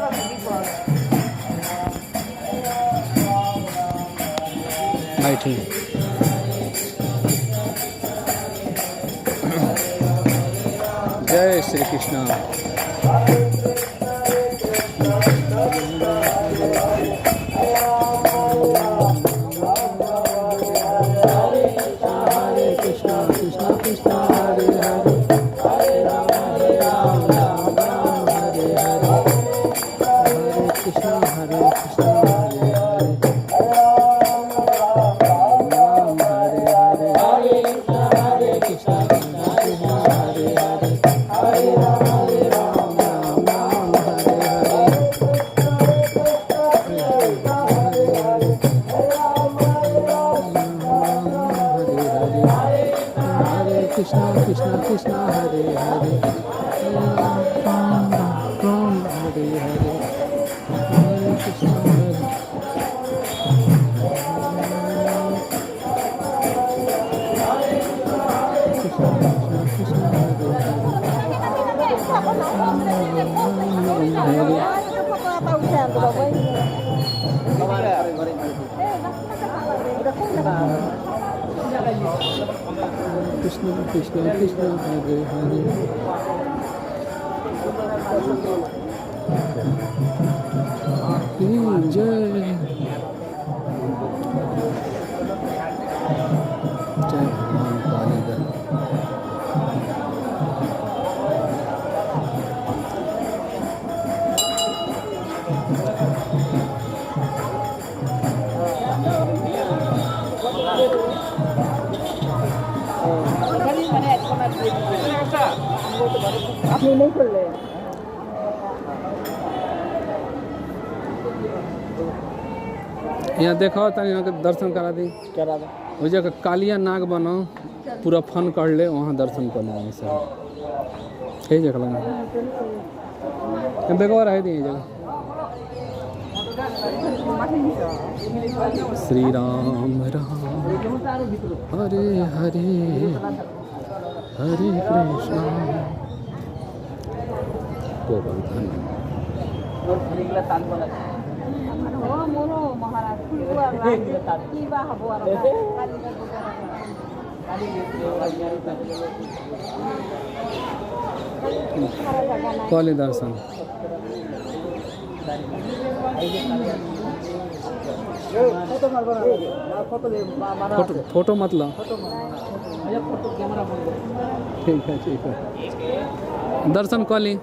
बैठी जय Shri Krishna. Krishna Krishna Krishna Hare Hare Ram Ram Hare Hare Hare Krishna Hare Krishna Krishna Hare Krishna Krishna Krishna Hare Hare Jai Jai Bhagwan Kaliga আপনি নেই করলে यहाँ देखो तनी यहाँ के दर्शन करा दी। करा दो वो जगह कालिया नाग बनो पूरा फन कर ले वहाँ दर्शन कर ले वहीं से यही जगह लगा देखो और है दी जगह श्री राम राम हरे हरे हरे कृष्णा तो बंधन काली दर्शन फोटो मतलब ठीक है दर्शन काली।